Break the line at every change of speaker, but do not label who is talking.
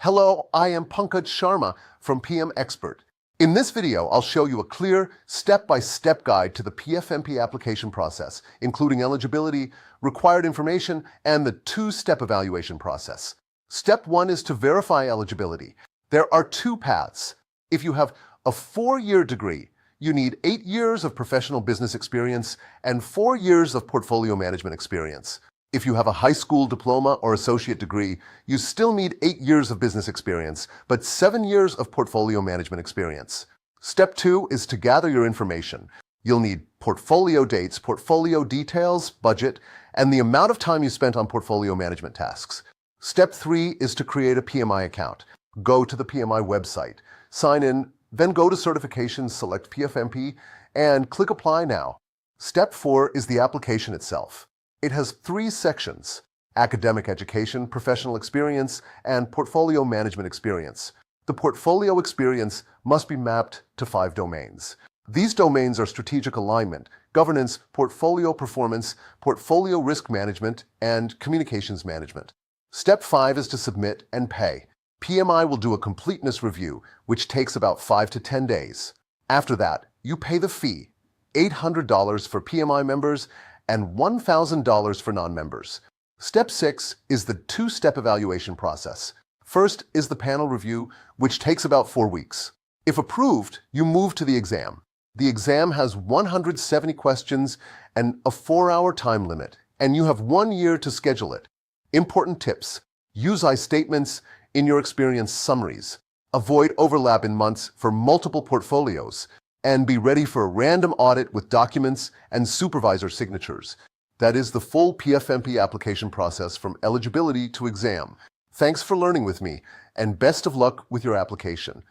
Hello, I am Pankaj Sharma from PM Expert. In this video, I'll show you a clear, step-by-step guide to the PfMP application process, including eligibility, required information, and the two-step evaluation process. Step 1 is to verify eligibility. There are two paths. If you have a 4-year degree, you need 8 years of professional business experience and 4 years of portfolio management experience. If you have a high school diploma or associate degree, you still need 8 years of business experience, but 7 years of portfolio management experience. Step 2 is to gather your information. You'll need portfolio dates, portfolio details, budget, and the amount of time you spent on portfolio management tasks. Step 3 is to create a PMI account. Go to the PMI website, sign in, then go to Certifications, select PfMP, and click Apply Now. Step 4 is the application itself. It has 3 sections: academic education, professional experience, and portfolio management experience. The portfolio experience must be mapped to 5 domains. These domains are strategic alignment, governance, portfolio performance, portfolio risk management, and communications management. Step 5 is to submit and pay. PMI will do a completeness review, which takes about 5 to 10 days. After that, you pay the fee, $800 for PMI members and $1,000 for non-members. Step 6 is the two-step evaluation process. First is the panel review, which takes about 4 weeks. If approved, you move to the exam. The exam has 170 questions and a 4-hour time limit, and you have 1 year to schedule it. Important tips: use I statements in your experience summaries. Avoid overlap in months for multiple portfolios, and be ready for a random audit with documents and supervisor signatures. That is the full PfMP application process from eligibility to exam. Thanks for learning with me, and best of luck with your application.